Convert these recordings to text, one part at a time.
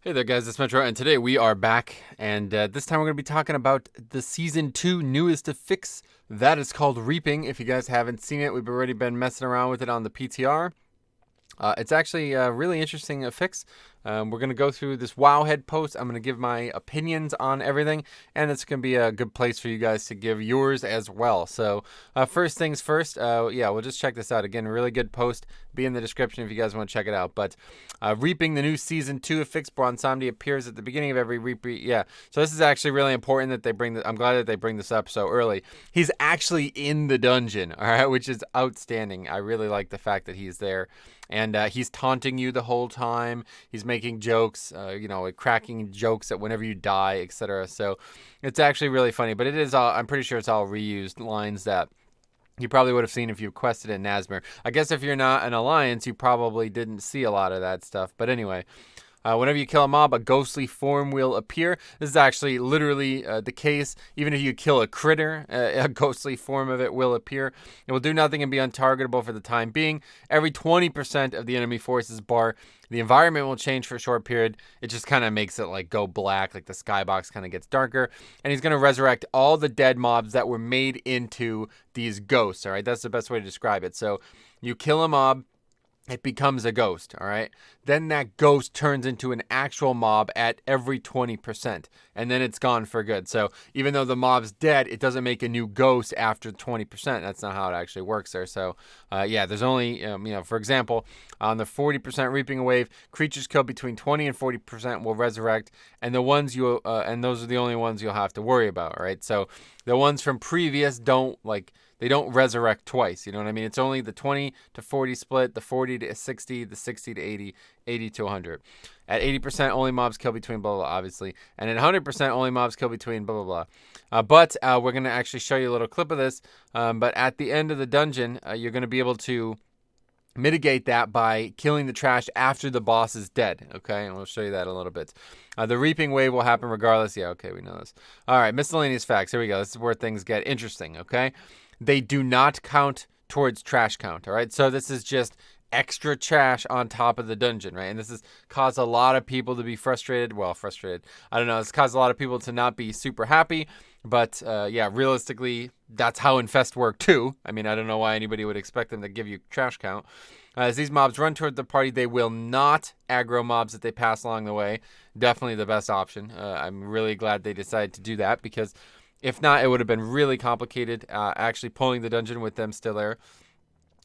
Hey there guys, it's Metro, and today we are back, and this time we're going to be talking about the Season 2 newest Affix. That is called Reaping. If you guys haven't seen it, we've already been messing around with it on the PTR. It's actually a really interesting affix. We're going to go through this Wowhead post. I'm going to give my opinions on everything, and it's going to be a good place for you guys to give yours as well. So first things first, yeah, we'll just check this out. Again, really good post. Be in the description if you guys want to check it out. But Reaping, the new Season 2 affix, Bwonsamdi appears at the beginning of every repeat. Yeah, so this is actually really important that they bring I'm glad that they bring this up so early. He's actually in the dungeon, all right, which is outstanding. I really like the fact that he's there. And he's taunting you the whole time. He's making jokes, cracking jokes at whenever you die, etc. So it's actually really funny. But it is all, I'm pretty sure it's all reused lines that you probably would have seen if you quested in Nazmir. I guess if you're not an Alliance, you probably didn't see a lot of that stuff. But anyway, whenever you kill a mob, a ghostly form will appear. This is actually literally the case. Even if you kill a critter, a ghostly form of it will appear. It will do nothing and be untargetable for the time being. Every 20% of the enemy forces bar, the environment will change for a short period. It just kind of makes it like go black, like the skybox kind of gets darker. And he's going to resurrect all the dead mobs that were made into these ghosts, all right? That's the best way to describe it. So you kill a mob, it becomes a ghost, all right? Then that ghost turns into an actual mob at every 20%, and then it's gone for good. So even though the mob's dead, it doesn't make a new ghost after 20%. That's not how it actually works there. So yeah, there's only, for example, on the 40% Reaping Wave, creatures killed between 20 and 40% will resurrect, and the ones you and those are the only ones you'll have to worry about, right? So the ones from previous they don't resurrect twice, you know what I mean? It's only the 20 to 40 split, the 40 to 60, the 60 to 80, 80 to 100. At 80%, only mobs kill between blah, blah, blah, obviously. And at 100%, only mobs kill between blah, blah, blah. But we're going to actually show you a little clip of this. But at the end of the dungeon, you're going to be able to mitigate that by killing the trash after the boss is dead, okay? And we'll show you that a little bit. The Reaping Wave will happen regardless. Yeah, okay, we know this. All right, miscellaneous facts. Here we go. This is where things get interesting, okay? They do not count towards trash count, all right? So this is just extra trash on top of the dungeon, right? And this has caused a lot of people to be frustrated. Well, frustrated. I don't know. It's caused a lot of people to not be super happy. But yeah, realistically, that's how Infest work too. I mean, I don't know why anybody would expect them to give you trash count. As these mobs run toward the party, they will not aggro mobs that they pass along the way. Definitely the best option. I'm really glad they decided to do that, because if not, it would have been really complicated actually pulling the dungeon with them still there.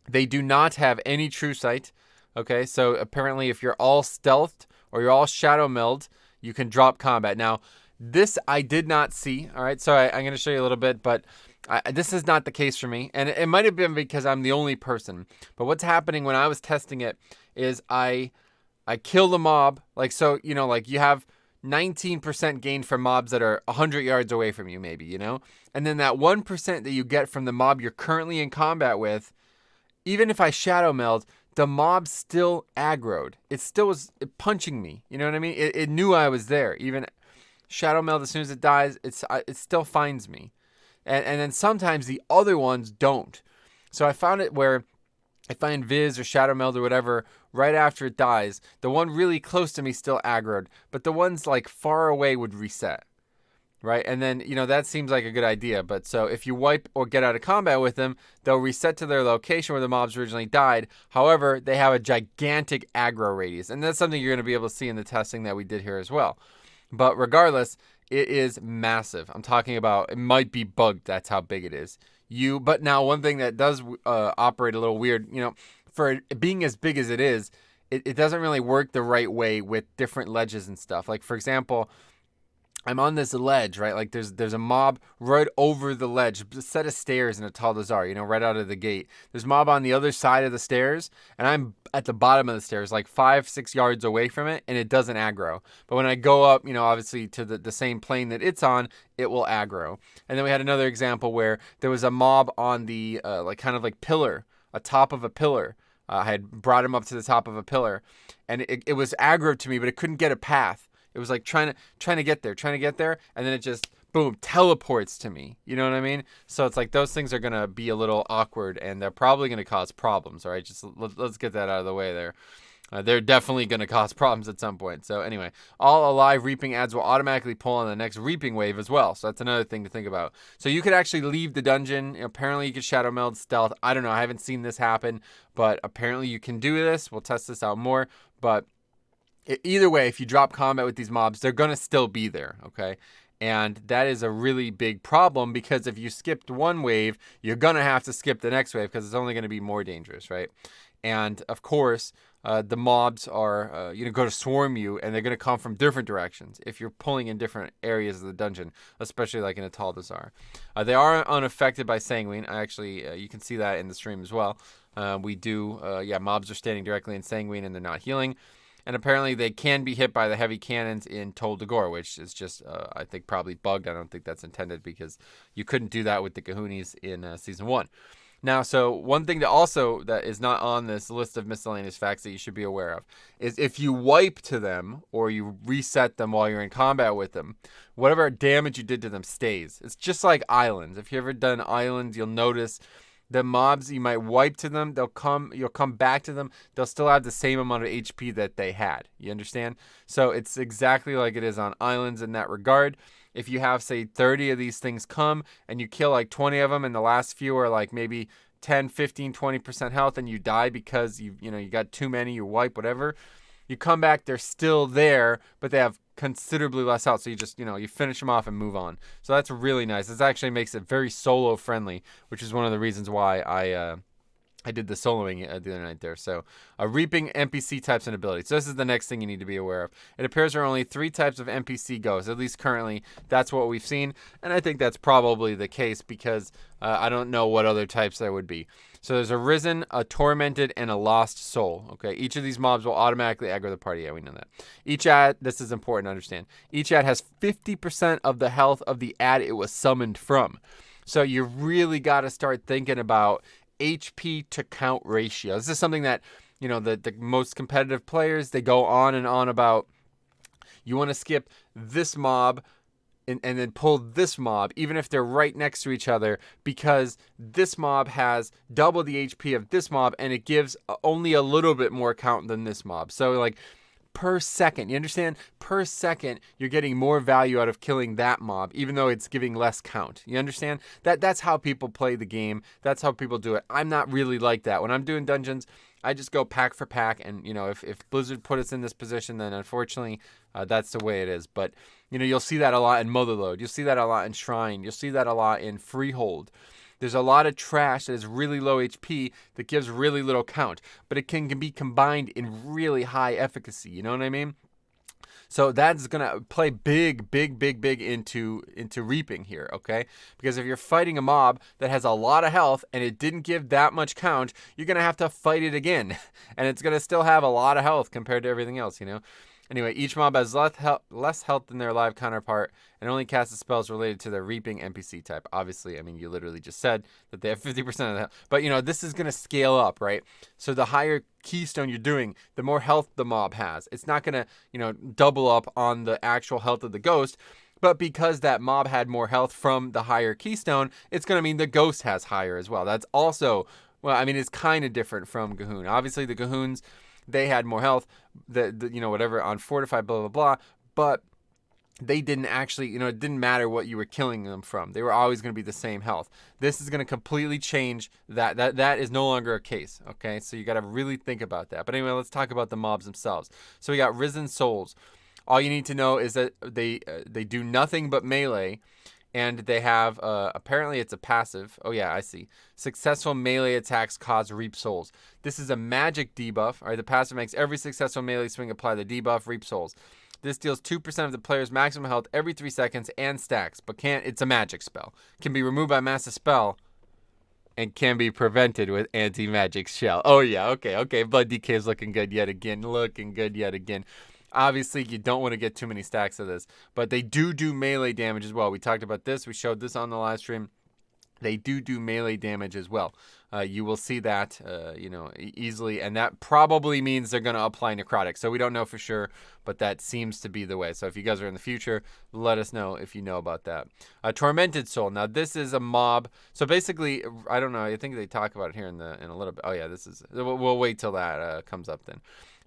They do not have any true sight. Okay, so apparently if you're all stealthed or you're all shadow meld, you can drop combat. Now, this I did not see. All right, so I'm going to show you a little bit, but this is not the case for me. And it might have been because I'm the only person. But what's happening when I was testing it is I kill the mob. Like, so, like you have 19% gain from mobs that are 100 yards away from you, maybe, And then that 1% that you get from the mob you're currently in combat with, even if I shadow meld, the mob still aggroed. It still was punching me. You know what I mean? It knew I was there. Even shadow meld, as soon as it dies, it still finds me. And then sometimes the other ones don't. So I found it where if I invis or shadow meld or whatever, right after it dies, the one really close to me still aggroed, but the ones like far away would reset. Right? And then, that seems like a good idea. But so if you wipe or get out of combat with them, they'll reset to their location where the mobs originally died. However, they have a gigantic aggro radius. And that's something you're going to be able to see in the testing that we did here as well. But regardless, it is massive. I'm talking about, it might be bugged. That's how big it is. But now one thing that does operate a little weird, for being as big as it is, it doesn't really work the right way with different ledges and stuff. Like, for example, I'm on this ledge, right? Like there's a mob right over the ledge, a set of stairs in a Taldazar, right out of the gate. There's a mob on the other side of the stairs, and I'm at the bottom of the stairs, like 5-6 yards away from it, and it doesn't aggro. But when I go up, obviously to the same plane that it's on, it will aggro. And then we had another example where there was a mob on the pillar, atop of a pillar. I had brought him up to the top of a pillar, and it was aggro to me, but it couldn't get a path. It was like trying to get there, and then it just, boom, teleports to me. You know what I mean? So it's like those things are going to be a little awkward, and they're probably going to cause problems, all right? Just let's get that out of the way there. They're definitely going to cause problems at some point. So anyway, all alive reaping ads will automatically pull on the next reaping wave as well. So that's another thing to think about. So you could actually leave the dungeon. Apparently you can shadow meld stealth. I don't know. I haven't seen this happen, but apparently you can do this. We'll test this out more. But either way, if you drop combat with these mobs, they're going to still be there, okay? And that is a really big problem because if you skipped one wave, you're going to have to skip the next wave because it's only going to be more dangerous, right? And of course, the mobs are going to swarm you, and they're going to come from different directions if you're pulling in different areas of the dungeon, especially like in a Taldazar. They are unaffected by Sanguine. Actually, you can see that in the stream as well. Mobs are standing directly in Sanguine, and they're not healing. And apparently they can be hit by the heavy cannons in Tol Dagor, which is just, I think, probably bugged. I don't think that's intended because you couldn't do that with the Cahoonies in Season 1. Now, so one thing that is not on this list of miscellaneous facts that you should be aware of is if you wipe to them or you reset them while you're in combat with them, whatever damage you did to them stays. It's just like islands. If you've ever done islands, you'll notice the mobs, you might wipe to them, you'll come back to them, they'll still have the same amount of HP that they had. You understand? So it's exactly like it is on islands in that regard. If you have, say, 30 of these things come and you kill like 20 of them and the last few are like maybe 10, 15, 20% health and you die because you got too many, you wipe, whatever, you come back, they're still there, but they have considerably less health. So you just, you finish them off and move on. So that's really nice. This actually makes it very solo friendly, which is one of the reasons why I did the soloing the other night there. So reaping NPC types and abilities. So this is the next thing you need to be aware of. It appears there are only 3 types of NPC ghosts. At least currently, that's what we've seen. And I think that's probably the case because I don't know what other types there would be. So there's a risen, a tormented, and a lost soul. Okay, each of these mobs will automatically aggro the party. Yeah, we know that. Each ad, this is important to understand. Each ad has 50% of the health of the ad it was summoned from. So you really got to start thinking about HP to count ratio. This is something that, the most competitive players, they go on and on about. You want to skip this mob and then pull this mob, even if they're right next to each other, because this mob has double the HP of this mob and it gives only a little bit more count than this mob. So like per second, you understand? Per second, you're getting more value out of killing that mob, even though it's giving less count. You understand? That's how people play the game. That's how people do it. I'm not really like that. When I'm doing dungeons, I just go pack for pack, and if Blizzard put us in this position, then unfortunately that's the way it is. But you'll see that a lot in Motherlode. You'll see that a lot in Shrine. You'll see that a lot in Freehold. There's a lot of trash that is really low HP that gives really little count, but it can be combined in really high efficacy. You know what I mean? So that's going to play big into reaping here, okay? Because if you're fighting a mob that has a lot of health and it didn't give that much count, you're going to have to fight it again. And it's going to still have a lot of health compared to everything else, Anyway, each mob has less health than their live counterpart and only casts spells related to their reaping NPC type. Obviously, you literally just said that they have 50% of the health. But, this is going to scale up, right? So the higher keystone you're doing, the more health the mob has. It's not going to, double up on the actual health of the ghost. But because that mob had more health from the higher keystone, it's going to mean the ghost has higher as well. That's also, it's kind of different from Cahoon. Obviously, the Cahoons, they had more health, whatever, on fortified, blah, blah, blah. But they didn't actually, it didn't matter what you were killing them from. They were always going to be the same health. This is going to completely change that. That is no longer a case, okay? So you got to really think about that. But anyway, let's talk about the mobs themselves. So we got Risen Souls. All you need to know is that they do nothing but melee. And they have, apparently it's a passive. Oh yeah, I see. Successful melee attacks cause Reap Souls. This is a magic debuff. All right, the passive makes every successful melee swing apply the debuff Reap Souls. This deals 2% of the player's maximum health every 3 seconds and stacks, but it's a magic spell. Can be removed by massive spell and can be prevented with anti-magic shell. Oh yeah, okay. Blood DK is looking good yet again. Obviously, you don't want to get too many stacks of this, but they do melee damage as well. We talked about this. We showed this on the live stream. They do melee damage as well. You will see that, easily, and that probably means they're going to apply necrotic. So we don't know for sure, but that seems to be the way. So if you guys are in the future, let us know if you know about that. Tormented Soul. Now this is a mob. So basically, I don't know. I think they talk about it here in a little bit. Oh yeah, this is. We'll wait till that comes up then.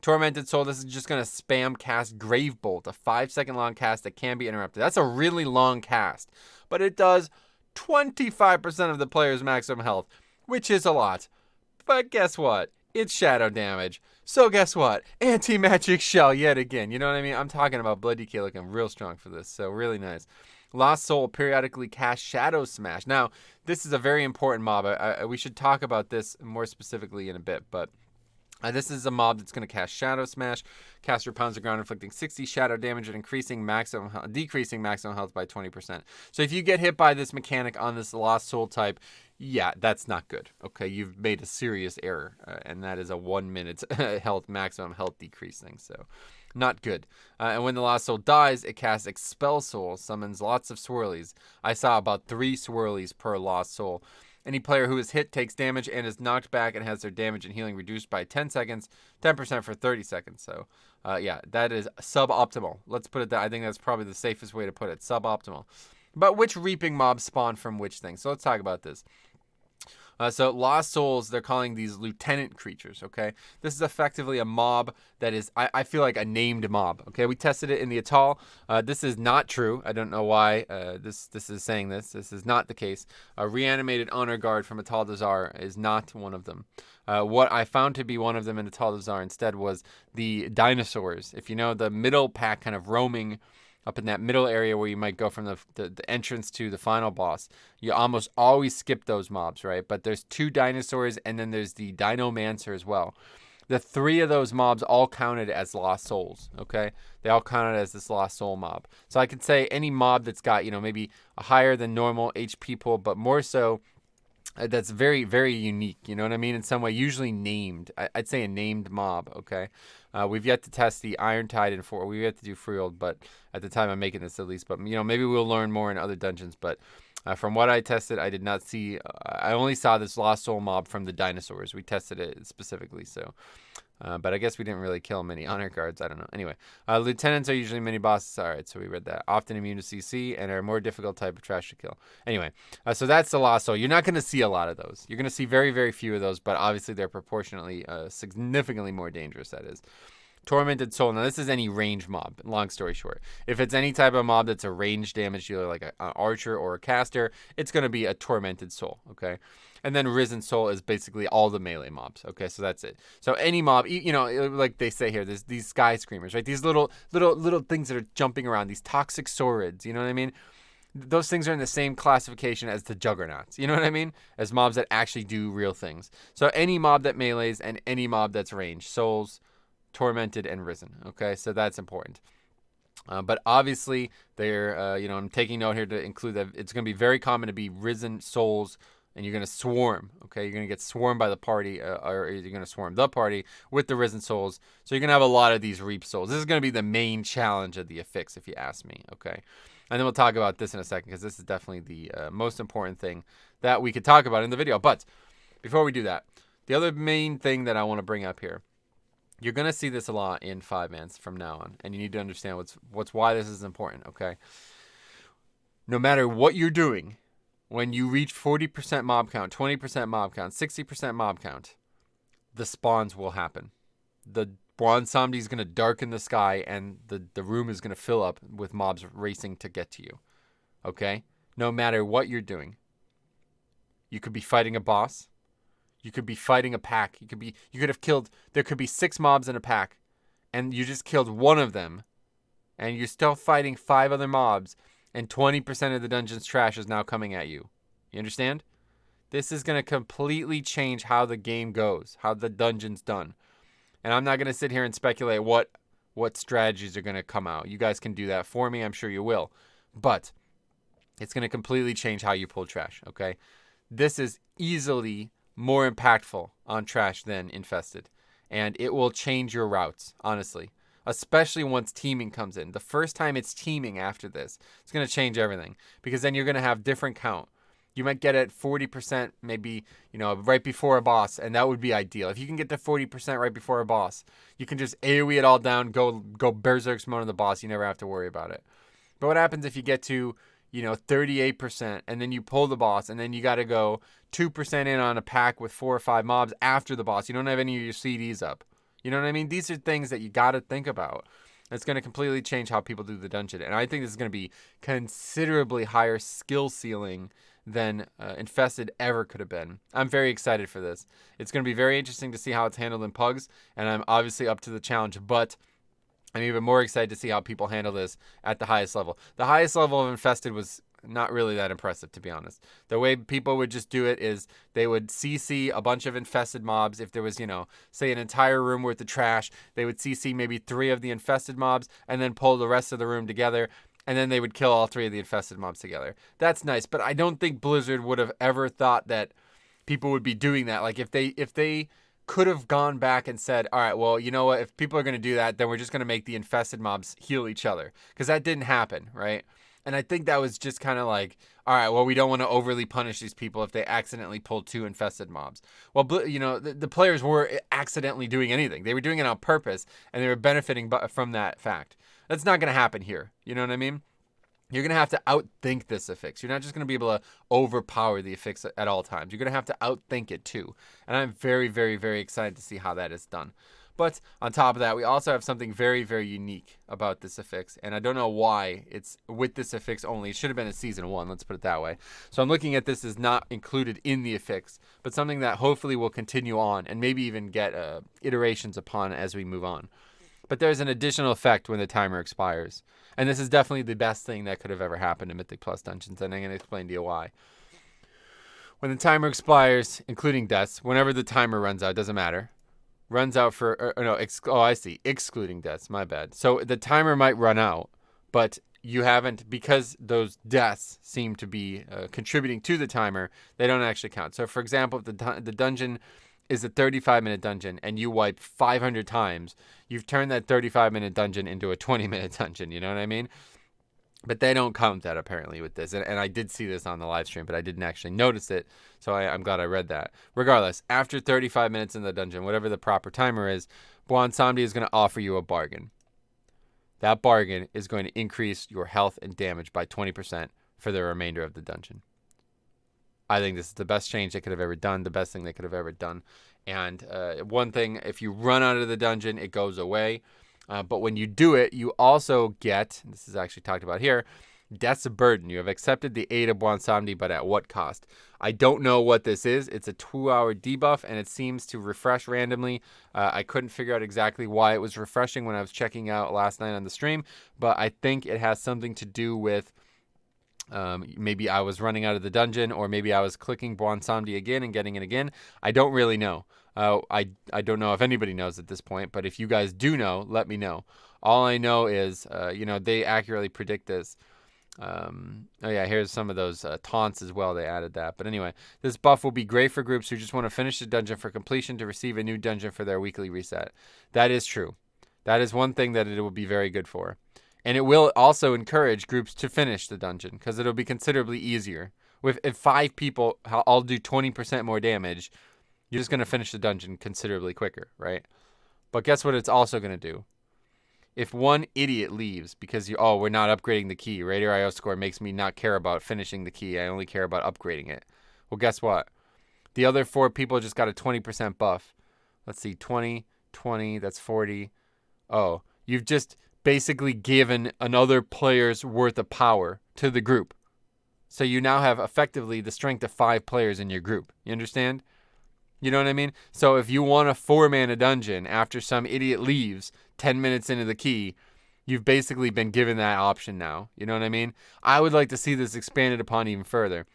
Tormented Soul, this is just going to spam cast Gravebolt, a 5-second long cast that can be interrupted. That's a really long cast, but it does 25% of the player's maximum health, which is a lot. But guess what? It's shadow damage. So guess what? Anti-magic shell yet again. You know what I mean? I'm talking about Blood DK looking real strong for this, so really nice. Lost Soul periodically cast Shadow Smash. Now, this is a very important mob. We should talk about this more specifically in a bit, but this is a mob that's going to cast Shadow Smash. Caster pounds the ground, inflicting 60 shadow damage and decreasing maximum health by 20%. So if you get hit by this mechanic on this Lost Soul type, yeah, that's not good. Okay, you've made a serious error, and that is a 1 minute maximum health decrease thing. So not good. And when the Lost Soul dies, it casts Expel Soul, summons lots of swirlies. I saw about 3 swirlies per Lost Soul. Any player who is hit takes damage and is knocked back and has their damage and healing reduced by 10 seconds, 10% for 30 seconds. So, yeah, that is suboptimal. Let's put it that. I think that's probably the safest way to put it. Suboptimal. But which reaping mobs spawn from which thing? So let's talk about this. So Lost Souls, they're calling these lieutenant creatures, okay? This is effectively a mob that is, I feel like, a named mob, okay? We tested it in the Atoll. This is not true. I don't know why this is saying this. This is not the case. A reanimated honor guard from Atoll Desar is not one of them. What I found to be one of them in Atoll Desar instead was the dinosaurs. If you know, the middle pack kind of roaming up in that middle area where you might go from the entrance to the final boss. You almost always skip those mobs, right? But there's 2 dinosaurs, and then there's the Dinomancer as well. The 3 of those mobs all counted as Lost Souls, okay? They all counted as this Lost Soul mob. So I could say any mob that's got, maybe a higher than normal HP pool, but more so that's very, very unique, you know what I mean? In some way, usually named. I'd say a named mob, okay? We've yet to test the Iron Tide in 4. We've yet to do Freehold, but at the time I'm making this at least. But, maybe we'll learn more in other dungeons. But from what I tested, I did not see... I only saw this Lost Soul mob from the dinosaurs. We tested it specifically, so... but I guess we didn't really kill many honor guards. I don't know. Anyway, lieutenants are usually mini bosses. All right, so we read that. Often immune to CC and are a more difficult type of trash to kill. Anyway, so that's the Lost Soul. You're not going to see a lot of those. You're going to see very, very few of those, but obviously they're proportionately significantly more dangerous, that is. Tormented Soul. Now, this is any range mob, long story short. If it's any type of mob that's a range damage dealer, like an archer or a caster, it's going to be a Tormented Soul, okay? And then Risen Soul is basically all the melee mobs, okay? So that's it. So any mob, like they say here, there's these Sky Screamers, right? These little things that are jumping around, these toxic saurids, you know what I mean? Those things are in the same classification as the Juggernauts, you know what I mean? As mobs that actually do real things. So any mob that melees and any mob that's range, Souls, Tormented, and Risen, okay? So that's important. But obviously, they're, I'm taking note here to include that it's going to be very common to be Risen Souls, and you're going to swarm, okay? You're going to get swarmed by the party, or you're going to swarm the party with the Risen Souls. So you're going to have a lot of these Reap Souls. This is going to be the main challenge of the Affix, if you ask me, okay? And then we'll talk about this in a second, because this is definitely the most important thing that we could talk about in the video. But before we do that, the other main thing that I want to bring up here, you're going to see this a lot in 5-mans from now on, and you need to understand why this is important, okay? No matter what you're doing, when you reach 40% mob count, 20% mob count, 60% mob count, the spawns will happen. The Bwonsamdi is going to darken the sky, and the room is going to fill up with mobs racing to get to you, okay? No matter what you're doing. You could be fighting a boss. You could be fighting a pack. There could be 6 mobs in a pack, and you just killed one of them, and you're still fighting 5 other mobs, and 20% of the dungeon's trash is now coming at you. You understand? This is going to completely change how the game goes, how the dungeon's done. And I'm not going to sit here and speculate what strategies are going to come out. You guys can do that for me. I'm sure you will. But it's going to completely change how you pull trash, okay? This is easily more impactful on trash than Infested. And it will change your routes, honestly. Especially once teaming comes in. The first time it's teaming after this, it's going to change everything. Because then you're going to have different count. You might get at 40% maybe, right before a boss, and that would be ideal. If you can get to 40% right before a boss, you can just AoE it all down, go berserk mode on the boss. You never have to worry about it. But what happens if you get to, 38%, and then you pull the boss, and then you got to go 2% in on a pack with 4 or 5 mobs after the boss. You don't have any of your CDs up. You know what I mean? These are things that you got to think about. It's going to completely change how people do the dungeon. And I think this is going to be considerably higher skill ceiling than Infested ever could have been. I'm very excited for this. It's going to be very interesting to see how it's handled in Pugs, and I'm obviously up to the challenge, but I'm even more excited to see how people handle this at the highest level. The highest level of Infested was not really that impressive, to be honest. The way people would just do it is they would CC a bunch of infested mobs. If there was, say an entire room worth of trash, they would CC maybe 3 of the infested mobs and then pull the rest of the room together, and then they would kill all 3 of the infested mobs together. That's nice, but I don't think Blizzard would have ever thought that people would be doing that. Like if they could have gone back and said, all right, well, you know what? If people are going to do that, then we're just going to make the infested mobs heal each other, because that didn't happen, right? And I think that was just kind of like, all right, well, we don't want to overly punish these people if they accidentally pull 2 infested mobs. Well, the players were accidentally doing anything. They were doing it on purpose, and they were benefiting from that fact. That's not going to happen here. You know what I mean? You're going to have to outthink this affix. You're not just going to be able to overpower the affix at all times. You're going to have to outthink it too. And I'm very, very, very excited to see how that is done. But on top of that, we also have something very, very unique about this affix. And I don't know why it's with this affix only. It should have been a season 1, let's put it that way. So I'm looking at this as not included in the affix, but something that hopefully will continue on and maybe even get iterations upon as we move on. But there's an additional effect when the timer expires. And this is definitely the best thing that could have ever happened in Mythic Plus Dungeons, and I'm going to explain to you why. When the timer expires, including deaths, whenever the timer runs out, doesn't matter. Runs out for, excluding deaths, my bad. So the timer might run out, but you haven't, because those deaths seem to be contributing to the timer, they don't actually count. So for example, if the dungeon is a 35-minute dungeon and you wipe 500 times, you've turned that 35-minute dungeon into a 20-minute dungeon, you know what I mean? But they don't count that apparently with this. And I did see this on the live stream, but I didn't actually notice it, so I'm glad I read that. Regardless, after 35 minutes in the dungeon, whatever the proper timer is, Bwonsamdi is going to offer you a bargain. That bargain is going to increase your health and damage by 20% for the remainder of the dungeon. I think this is the best change they could have ever done, the best thing they could have ever done. And one thing, if you run out of the dungeon, it goes away. But when you do it, you also get, this is actually talked about here, Death's a Burden. You have accepted the aid of Bwonsamdi, but at what cost? I don't know what this is. It's a 2-hour debuff, and it seems to refresh randomly. I couldn't figure out exactly why it was refreshing when I was checking out last night on the stream, but I think it has something to do with maybe I was running out of the dungeon, or maybe I was clicking Bwonsamdi again and getting it again. I don't really know. I don't know if anybody knows at this point, but if you guys do know, let me know. All I know is, they accurately predict this. Here's some of those taunts as well. They added that. But anyway, this buff will be great for groups who just want to finish the dungeon for completion to receive a new dungeon for their weekly reset. That is true. That is one thing that it will be very good for. And it will also encourage groups to finish the dungeon, because it'll be considerably easier. If 5 people all do 20% more damage, you're just going to finish the dungeon considerably quicker, right? But guess what it's also going to do? If one idiot leaves because we're not upgrading the key, Raider IO score makes me not care about finishing the key. I only care about upgrading it. Well, guess what? The other 4 people just got a 20% buff. Let's see, 20, that's 40. Oh, you've just basically given another player's worth of power to the group. So you now have effectively the strength of 5 players in your group. You understand? You know what I mean? So if you want a 4-mana dungeon after some idiot leaves 10 minutes into the key, you've basically been given that option now. You know what I mean? I would like to see this expanded upon even further.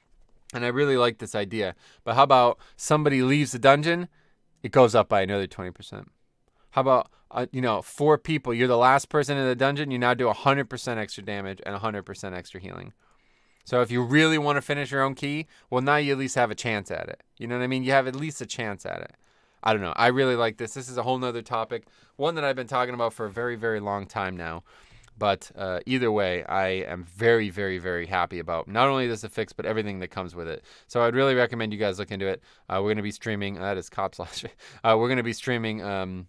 And I really like this idea. But how about somebody leaves the dungeon, it goes up by another 20%. How about, 4 people, you're the last person in the dungeon, you now do 100% extra damage and 100% extra healing. So if you really want to finish your own key, well, now you at least have a chance at it. You know what I mean? You have at least a chance at it. I don't know. I really like this. This is a whole nother topic, one that I've been talking about for a very, very long time now. But either way, I am very, very, very happy about not only this affix, but everything that comes with it. So I'd really recommend you guys look into it. We're going to be streaming. That is Cops last. We're going to be streaming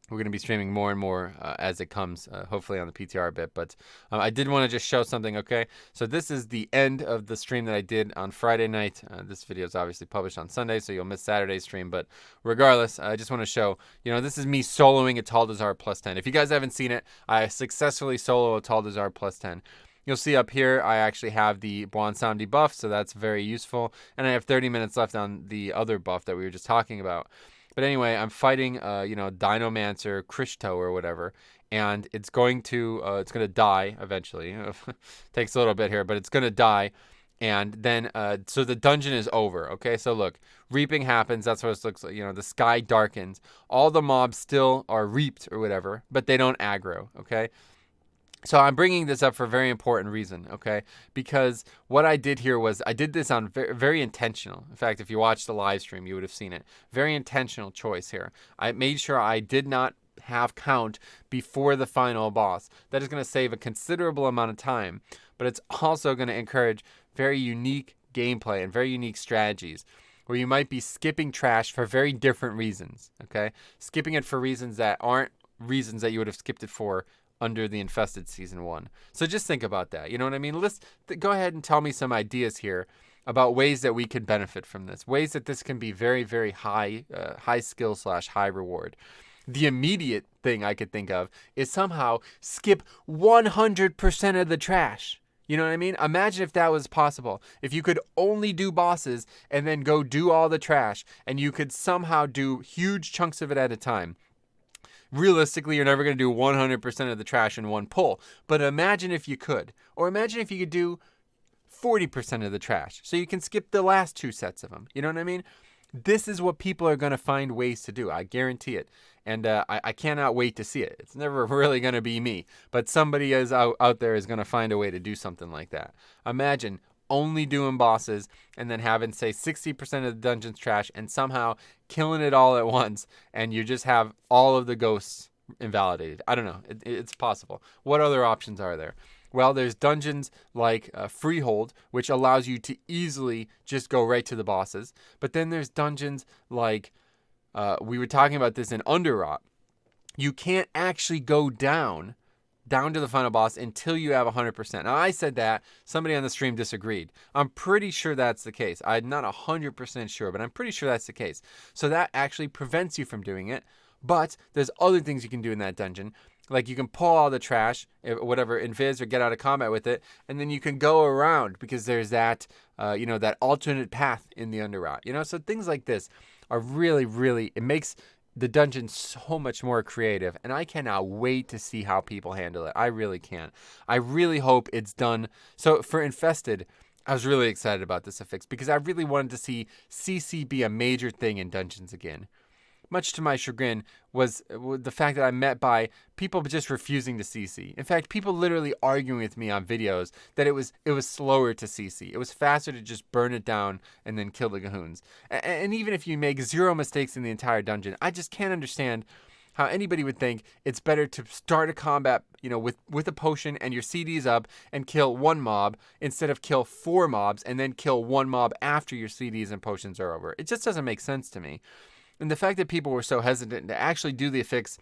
We're going to be streaming more and more as it comes, hopefully on the PTR a bit. But I did want to just show something, okay? So this is the end of the stream that I did on Friday night. This video is obviously published on Sunday, so you'll miss Saturday's stream. But regardless, I just want to show, this is me soloing a Taldazar plus 10. If you guys haven't seen it, I successfully solo a Taldazar plus 10. You'll see up here, I actually have the Bwonsamdi buff, so that's very useful. And I have 30 minutes left on the other buff that we were just talking about. But anyway, I'm fighting, Dinomancer, Krishto or whatever, and it's going to die eventually. Takes a little bit here, but it's going to die. And then, so the dungeon is over, okay? So look, reaping happens. That's what it looks like. The sky darkens. All the mobs still are reaped or whatever, but they don't aggro, okay? So I'm bringing this up for a very important reason, okay? Because what I did here was I did this on very intentional. In fact, if you watched the live stream, you would have seen it. Very intentional choice here. I made sure I did not have count before the final boss. That is going to save a considerable amount of time, but it's also going to encourage very unique gameplay and very unique strategies where you might be skipping trash for very different reasons, okay? Skipping it for reasons that aren't reasons that you would have skipped it for under the Infested Season 1. So just think about that. You know what I mean? Let's go ahead and tell me some ideas here about ways that we could benefit from this. Ways that this can be very, very high skill / high reward. The immediate thing I could think of is somehow skip 100% of the trash. You know what I mean? Imagine if that was possible. If you could only do bosses and then go do all the trash, and you could somehow do huge chunks of it at a time. Realistically, you're never going to do 100% of the trash in one pull. But imagine if you could. Or imagine if you could do 40% of the trash. So you can skip the last 2 sets of them. You know what I mean? This is what people are going to find ways to do. I guarantee it. And I cannot wait to see it. It's never really going to be me. But somebody is out there is going to find a way to do something like that. Imagine only doing bosses and then having, say, 60% of the dungeon's trash and somehow killing it all at once, and you just have all of the ghosts invalidated. I don't know. It's possible. What other options are there? Well, there's dungeons like Freehold, which allows you to easily just go right to the bosses. But then there's dungeons like, we were talking about this in Underrot. You can't actually go down to the final boss until you have 100%. Now, I said that. Somebody on the stream disagreed. I'm pretty sure that's the case. I'm not 100% sure, but I'm pretty sure that's the case. So that actually prevents you from doing it. But there's other things you can do in that dungeon. Like you can pull all the trash, whatever, invis or get out of combat with it, and then you can go around because there's that, that alternate path in the Underrot. So things like this are really, really, it makes the dungeon's so much more creative, and I cannot wait to see how people handle it. I really can't. I really hope it's done. So for Infested, I was really excited about this affix because I really wanted to see CC be a major thing in dungeons again. Much to my chagrin was the fact that I'm met by people just refusing to CC. In fact, people literally arguing with me on videos that it was slower to CC. It was faster to just burn it down and then kill the Gahoons. And even if you make 0 mistakes in the entire dungeon, I just can't understand how anybody would think it's better to start a combat, with a potion and your CD's up and kill 1 mob instead of kill 4 mobs and then kill 1 mob after your CDs and potions are over. It just doesn't make sense to me. And the fact that people were so hesitant to actually do the affix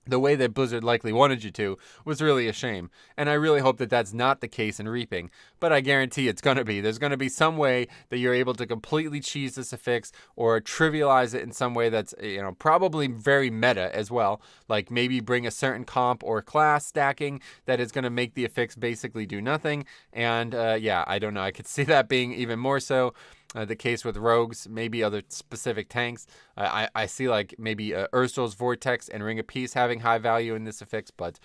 the way that Blizzard likely wanted you to was really a shame. And I really hope that that's not the case in Reaping. But I guarantee it's going to be. There's going to be some way that you're able to completely cheese this affix or trivialize it in some way that's, probably very meta as well. Like maybe bring a certain comp or class stacking that is going to make the affix basically do nothing. And I don't know. I could see that being even more so. The case with rogues, maybe other specific tanks. I see like maybe Ursul's Vortex and Ring of Peace having high value in this affix, but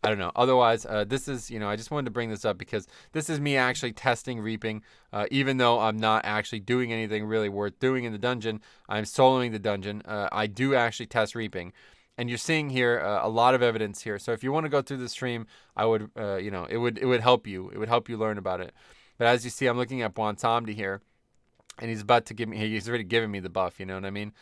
I don't know. Otherwise, this is, I just wanted to bring this up because this is me actually testing Reaping. Even though I'm not actually doing anything really worth doing in the dungeon, I'm soloing the dungeon. I do actually test Reaping. And you're seeing here a lot of evidence here. So if you want to go through the stream, I would, it would help you. It would help you learn about it. But as you see, I'm looking at Bwonsamdi here. And he's about to give me, he's already given me the buff, you know what I mean?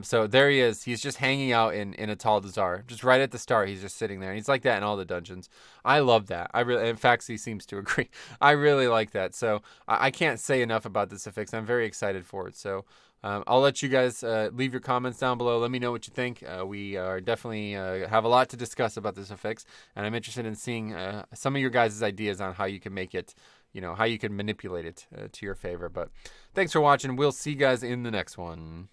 So there he is. He's just hanging out in a Taldazar. Just right at the start, he's just sitting there. And he's like that in all the dungeons. I love that. In fact, he seems to agree. I really like that. So I can't say enough about this affix. I'm very excited for it. So I'll let you guys leave your comments down below. Let me know what you think. We are definitely have a lot to discuss about this affix, and I'm interested in seeing some of your guys' ideas on how you can make it, how you can manipulate it to your favor. But thanks for watching. We'll see you guys in the next one.